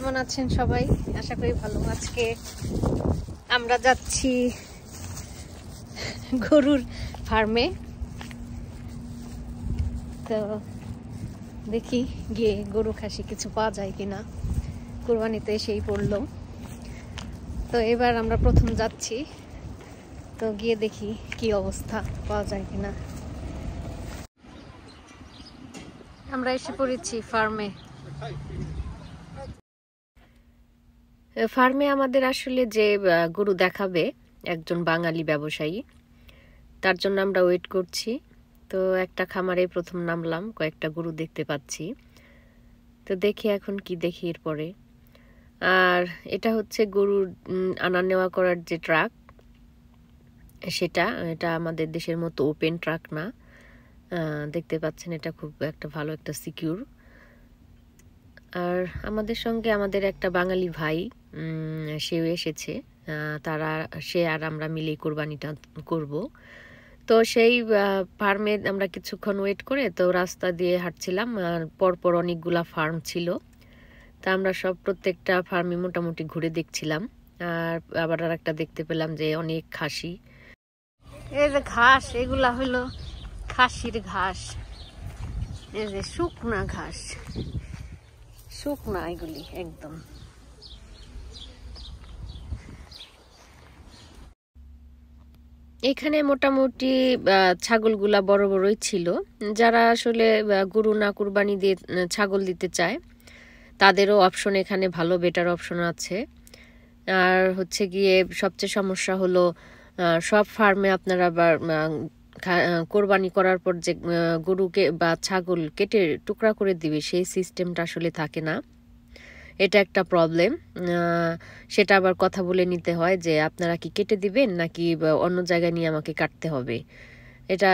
কেমন আছেন সবাই? আশা করি ভালো। আজকে আমরা যাচ্ছি গরুর ফার্মে। তো দেখি গিয়ে গরু খাসি কিছু পাওয়া যায় কিনা, কুরবানিতে এসেই পড়লো। তো এবার আমরা প্রথম যাচ্ছি, তো গিয়ে দেখি কি অবস্থা, পাওয়া যায় কিনা। আমরা এসে পড়েছি ফার্মে। ফার্মে আমাদের আসলে যে গরু দেখাবে একজন বাঙালি ব্যবসায়ী, তার জন্য আমরা ওয়েট করছি। তো একটা খামারে প্রথম নামলাম, কয়েকটা গরু দেখতে পাচ্ছি। তো দেখি এখন কি দেখি এরপরে। আর এটা হচ্ছে গরুর আনা নেওয়া করার যে ট্রাক, এটা আমাদের দেশের মতো ওপেন ট্রাক না। দেখতে পাচ্ছেন এটা খুব একটা ভালো একটা সিকিউর। আর আমাদের সঙ্গে আমাদের একটা বাঙালি ভাই সেও এসেছে। সে আর আমরা মিলেই কোরবানিটা করব। তো সেই ফার্মে আমরা কিছুক্ষণ ওয়েট করে তো রাস্তা দিয়ে হাঁটছিলাম, আর পরপর অনেকগুলা ফার্ম ছিল। তা আমরা প্রত্যেকটা ফার্মে মোটামুটি ঘুরে দেখছিলাম। আর আবার আর একটা দেখতে পেলাম যে অনেক খাসি। এই যে ঘাস, এগুলা হলো খাসির ঘাস। এই যে শুকনা ঘাস, শুকনা এগুলি একদম। এখানে মোটামুটি ছাগলগুলা বড় বড়ই ছিল। যারা আসলে গরু না কুরবানি দিয়ে ছাগল দিতে চায়, তাদেরও অপশন এখানে ভালো, বেটার অপশন আছে। আর হচ্ছে গিয়ে সবচেয়ে সমস্যা হলো সব ফার্মে আপনারা আবার কোরবানি করার পর যে গরুকে বা ছাগল কেটে টুকরা করে দিবে, সেই সিস্টেমটা আসলে থাকে না। এটা একটা প্রবলেম। সেটা আবার কথা বলে নিতে হয় যে আপনারা কি কেটে দিবেন নাকি অন্য জায়গায় নিয়ে আমাকে কাটতে হবে। এটা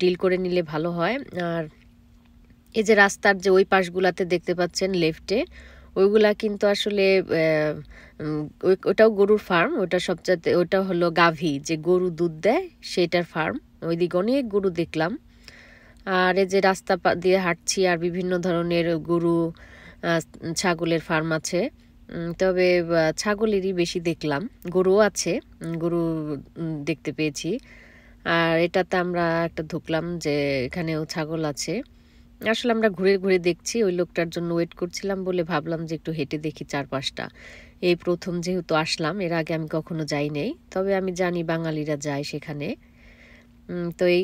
ডিল করে নিলে ভালো হয়। আর এই যে রাস্তার যে ওই পাশগুলাতে দেখতে পাচ্ছেন লেফটে, ওইগুলা কিন্তু আসলে ওটাও গরুর ফার্ম। ওটা হলো গাভী, যে গরু দুধ দেয়, সেটার ফার্ম। ওইদিকে অনেক গরু দেখলাম। আর এই যে রাস্তা দিয়ে হাঁটছি, আর বিভিন্ন ধরনের গরু ছাগলের ফার্ম আছে। তবে ছাগলেরই বেশি দেখলাম, গরুও আছে, গরু দেখতে পেয়েছি। আর এটাতে আমরা একটা ঢুকলাম যে এখানেও ছাগল আছে। আসলে আমরা ঘুরে ঘুরে দেখছি, ওই লোকটার জন্য ওয়েট করছিলাম বলে ভাবলাম যে একটু হেঁটে দেখি চারপাশটা। এই প্রথম যেহেতু আসলাম, এর আগে আমি কখনো যাই নাই, তবে আমি জানি বাঙালিরা যায় সেখানে। তো এই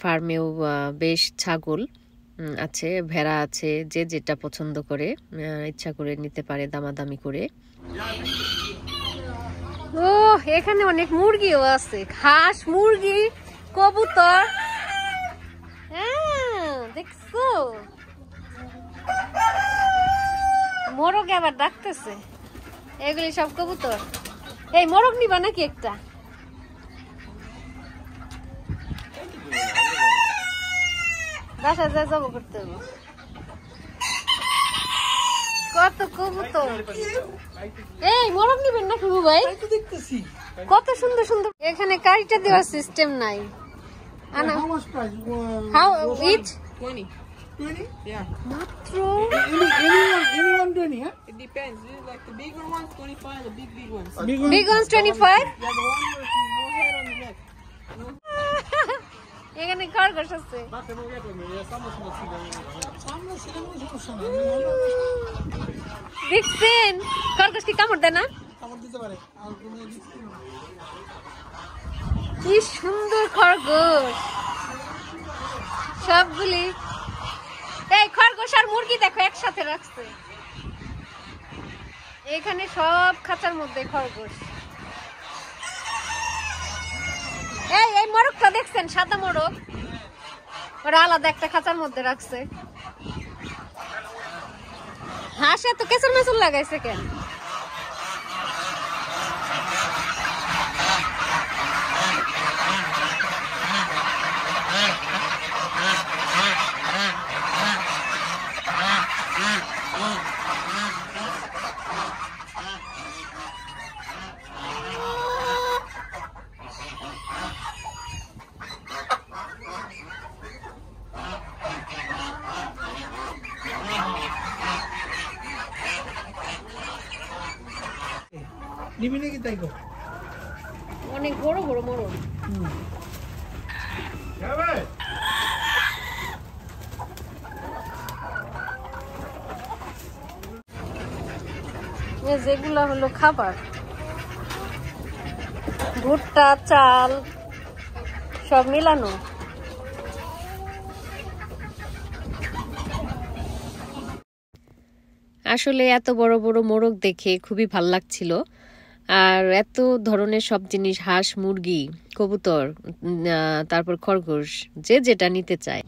ফার্মেও বেশ ছাগল আছে, ভেড়া আছে, যে যেটা পছন্দ করে ইচ্ছা করে নিতে পারে দামাদামি করে। ও এখানে অনেক মুরগিও আছে, হাঁস, মুরগি, কবুতর। হ্যাঁ দেখছো, মোরগ আবার ডাকতেছে। এগুলি সব কবুতর। এই মোরগ নিবা নাকি একটা? বাসায় যা জব করতে হবে। কত কবুতর। এই মোরগ নিবেন নাকি ভাই? কত সুন্দর সুন্দর। এখানে কারিটা দেওয়ার সিস্টেম নাই। How each? 20. 20? Yeah. মাত্র Anyone 20, huh? It depends. Like the bigger ones, 25. The big ones. big ones 25? Yeah, the one with no hair on the neck. এখানে খরগোশ আছে। দেখছেন খরগোশ কি কামড় দেয় না? কি সুন্দর খরগোশ সবগুলি। এই খরগোশ আর মুরগি দেখো একসাথে রাখছে। এখানে সব খাঁচার মধ্যে খরগোশ। এই মোরগটা দেখছেন, সাদা মোরগ, ওরা আলাদা একটা খাঁচার মধ্যে রাখছে। হাঁস এত কেঁচুর মেচুর লাগাইছে কেন? নিবি নাকি তাই কর। অনেক বড় বড় মোরগ। যেগুলা হলো খাবার, ভুট্টা, চাল সব মিলানো। আসলে এত বড় বড় মোরগ দেখে খুবই ভাল লাগছিল। আর এত ধরনের সব জিনিস, হাঁস, মুরগি, কবুতর, তারপর খরগোশ, যে যেটা নিতে চায়।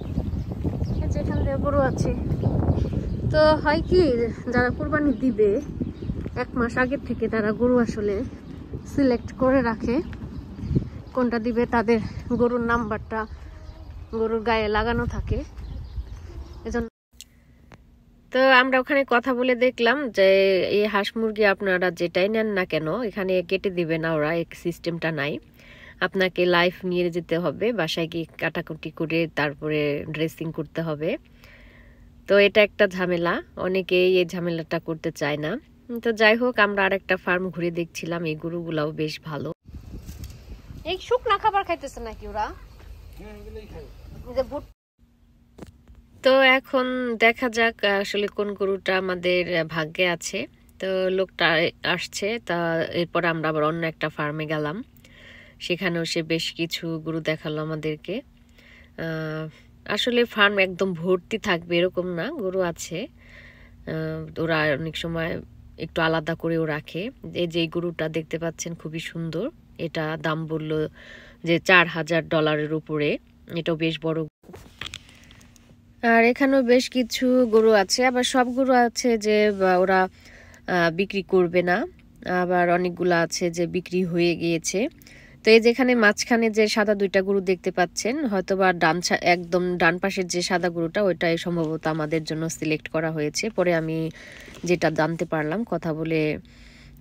যেখানে গরু আছে, তো হয় কি যারা কুরবানি দিবে 1 মাস আগে থেকে তারা গরু আসলে সিলেক্ট করে রাখে কোনটা দিবে। তাদের গরুর নাম্বারটা গরুর গায়ে লাগানো থাকে। এজন্য তো আমরা ওখানে কথা বলে দেখলাম যে এই হাঁস মুরগি আপনারা যেটাই নেন না কেন এখানে কেটে দিবে না, ওরা এক সিস্টেমটা নাই। আপনাকে লাইভ নিয়ে যেতে হবে, বাসায় গিয়ে কাটাকুটি করে তারপরে ড্রেসিং করতে হবে। তো এটা একটা ঝামেলা, অনেকেই এই ঝামেলাটা করতে চায় না। তো যাই হোক, আমরা আরেকটা ফার্ম ঘুরে দেখছিলাম। এই গরুগুলাও বেশ ভালো। এই শুকনা খাবার খাইতেছে নাকি ওরা? তো এখন দেখা যাক আসলে কোন গরুটা আমাদের ভাগ্যে আছে। তো লোকটা আসছে, তা এরপর আমরা আবার অন্য একটা ফার্মে গেলাম। সেখানেও সে বেশ কিছু গরু দেখালো আমাদেরকে। আসলে ফার্ম একদম ভর্তি থাকবে এরকম না, গরু আছে। ওরা অনেক সময় একটু আলাদা করেও রাখে। এই যে গরুটা দেখতে পাচ্ছেন খুবই সুন্দর, এটা দাম বললো যে $4000 উপরে। এটাও বেশ বড়। আর এখানেও বেশ কিছু গরু আছে, আবার সব গরু আছে যে ওরা বিক্রি করবে না, আবার অনেকগুলো আছে যে বিক্রি হয়ে গিয়েছে। তো এই যেখানে মাঝখানে যে সাদা 2টা গরু দেখতে পাচ্ছেন, হয়তোবা একদম ডান পাশের যে সাদা গরুটা ওইটাই সম্ভবত আমাদের জন্য সিলেক্ট করা হয়েছে। পরে আমি যেটা জানতে পারলাম কথা বলে,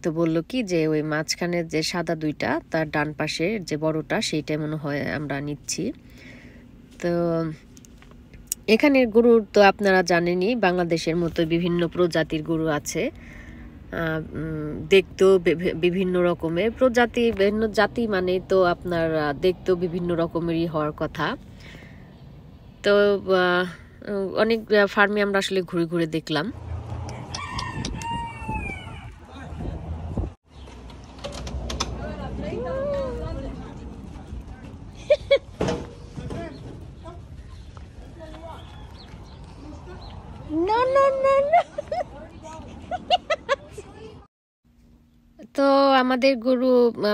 তো বললো কি যে ওই মাঝখানের যে সাদা 2টা তার ডান পাশের যে বড়টা সেইটাই মনে হয় আমরা নিচ্ছি। তো এখানের গরু তো আপনারা জানেনই, বাংলাদেশের মতো বিভিন্ন প্রজাতির গরু আছে। দেখতেও বিভিন্ন রকমের প্রজাতি, বিভিন্ন জাতি মানে তো আপনার দেখতেও বিভিন্ন রকমেরই হওয়ার কথা। তো অনেক ফার্মে আমরা আসলে ঘুরে ঘুরে দেখলাম। তো আমাদের গরু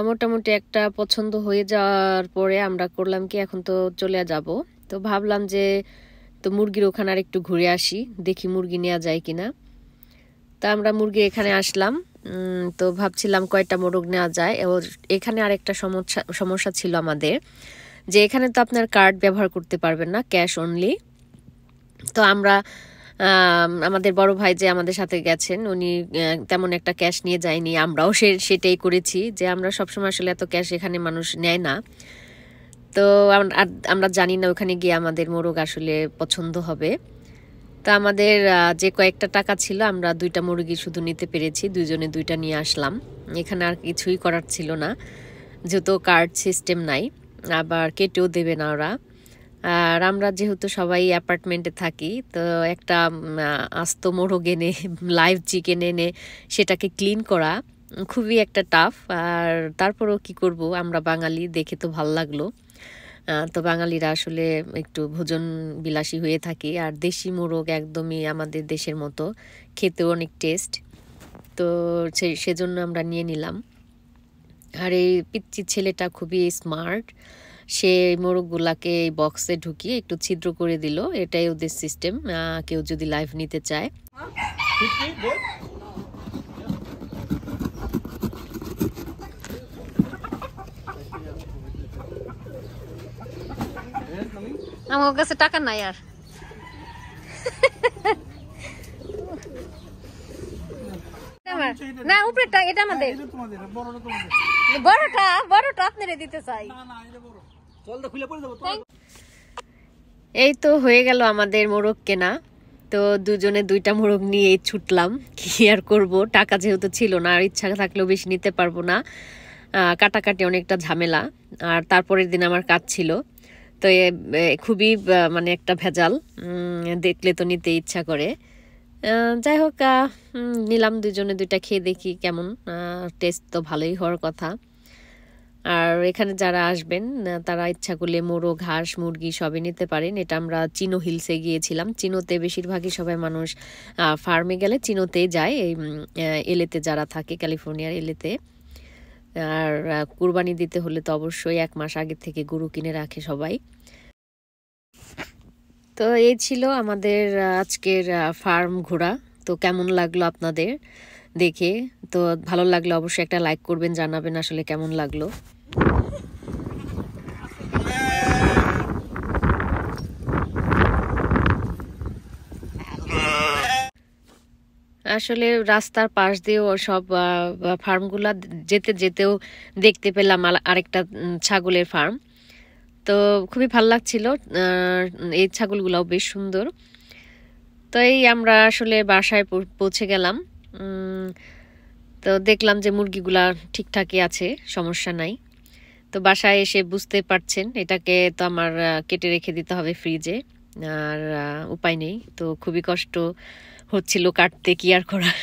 মোটামুটি একটা পছন্দ হয়ে যাওয়ার পরে আমরা করলাম কি, এখন তো চলে যাব। তো ভাবলাম যে তো মুরগির ওখানে আর একটু ঘুরে আসি, দেখি মুরগি নেওয়া যায় কিনা। তা আমরা মুরগি এখানে আসলাম। তো ভাবছিলাম কয়টা মোরগ নেওয়া যায়। এখানে আরেকটা সমস্যা ছিল আমাদের, যে এখানে তো আপনার কার্ড ব্যবহার করতে পারবেন না, ক্যাশ অনলি। তো আমরা আমাদের বড় ভাই যে আমাদের সাথে গেছেন, উনি তেমন একটা ক্যাশ নিয়ে যায়নি। আমরাও সেটাই করেছি, যে আমরা সবসময় আসলে এত ক্যাশ এখানে মানুষ নেয় না। তো আমরা জানি না ওখানে গিয়ে আমাদের মোরগ আসলে পছন্দ হবে। তো আমাদের যে কয়েকটা টাকা ছিল, আমরা 2টা মুরগি শুধু নিতে পেরেছি, 2জনে 2টা নিয়ে আসলাম। এখানে আর কিছুই করার ছিল না, যেহেতু কার্ড সিস্টেম নাই, আবার কেটেও দেবে না ওরা। আর আমরা যেহেতু সবাই অ্যাপার্টমেন্টে থাকি, তো একটা আস্ত মোরগ এনে, লাইভ চিকেন এনে সেটাকে ক্লিন করা খুবই একটা টাফ। আর তারপরেও কি করব, আমরা বাঙালি, দেখে তো ভাল লাগলো। তো বাঙালিরা আসলে একটু ভোজন বিলাসী হয়ে থাকি। আর দেশি মোরগ একদমই আমাদের দেশের মতো, খেতেও অনেক টেস্ট। তো সেজন্য আমরা নিয়ে নিলাম। আর এই পিচ্চি ছেলেটা খুবই স্মার্ট, সে মোরগগুলাকে এই বক্সে ঢুকিয়ে একটু ছিদ্র করে দিল। এটাই ওদের সিস্টেম, কেউ যদি লাইভ নিতে চায়। আমার কাছে টাকা নাই আর। না, উপরেরটা এটা আমাদের, বড়টা আপনারে দিতে চাই। এই তো হয়ে গেল আমাদের মোরগ কেনা। তো দুজনে দুইটা মোরগ নিয়ে ছুটলাম, কি আর করব, টাকা যেহেতু ছিল না, আর ইচ্ছা থাকলেও বেশি নিতে পারবো না, কাটাকাটি অনেকটা ঝামেলা। আর তারপরের দিন আমার কাজ ছিল, তো খুবই মানে একটা ভেজাল, দেখলে তো নিতে ইচ্ছা করে। যাই হোক, নিলাম, দুজনে দুইটা খেয়ে দেখি কেমন, টেস্ট তো ভালোই হওয়ার কথা। আর এখানে যারা আসবেন তারা ইচ্ছা করলে মোরগ, হাঁস, মুরগি সবই নিতে পারেন। এটা আমরা চিনো হিলসে গিয়েছিলাম। চিনোতে বেশিরভাগই সবাই মানুষ ফার্মে গেলে চিনোতেই যায়, এই এলেতে যারা থাকে, ক্যালিফোর্নিয়ার এলেতে। আর কুরবানি দিতে হলে তো অবশ্যই 1 মাস আগে থেকে গরু কিনে রাখে সবাই। তো এই ছিল আমাদের আজকের ফার্ম ঘোরা। তো কেমন লাগলো আপনাদের দেখে? তো ভালো লাগলে অবশ্যই একটা লাইক করবেন, জানাবেন আসলে কেমন লাগলো। আসলে রাস্তার পাশ দিয়েও সব ফার্মগুলা যেতে যেতেও দেখতে পেলাম আরেকটা ছাগলের ফার্ম। তো খুবই ভালো লাগছিল, এই ছাগলগুলাও বেশ সুন্দর। তো এই আমরা আসলে বাসায় পৌঁছে গেলাম। তো দেখলাম যে মুরগিগুলা ঠিকঠাকই আছে, সমস্যা নাই। তো বাসায় এসে বুঝতে পারছেন, এটাকে তো আমার কেটে রেখে দিতে হবে ফ্রিজে, আর উপায় নেই। তো খুবই কষ্ট হচ্ছিল কাটতে, কি আর করার।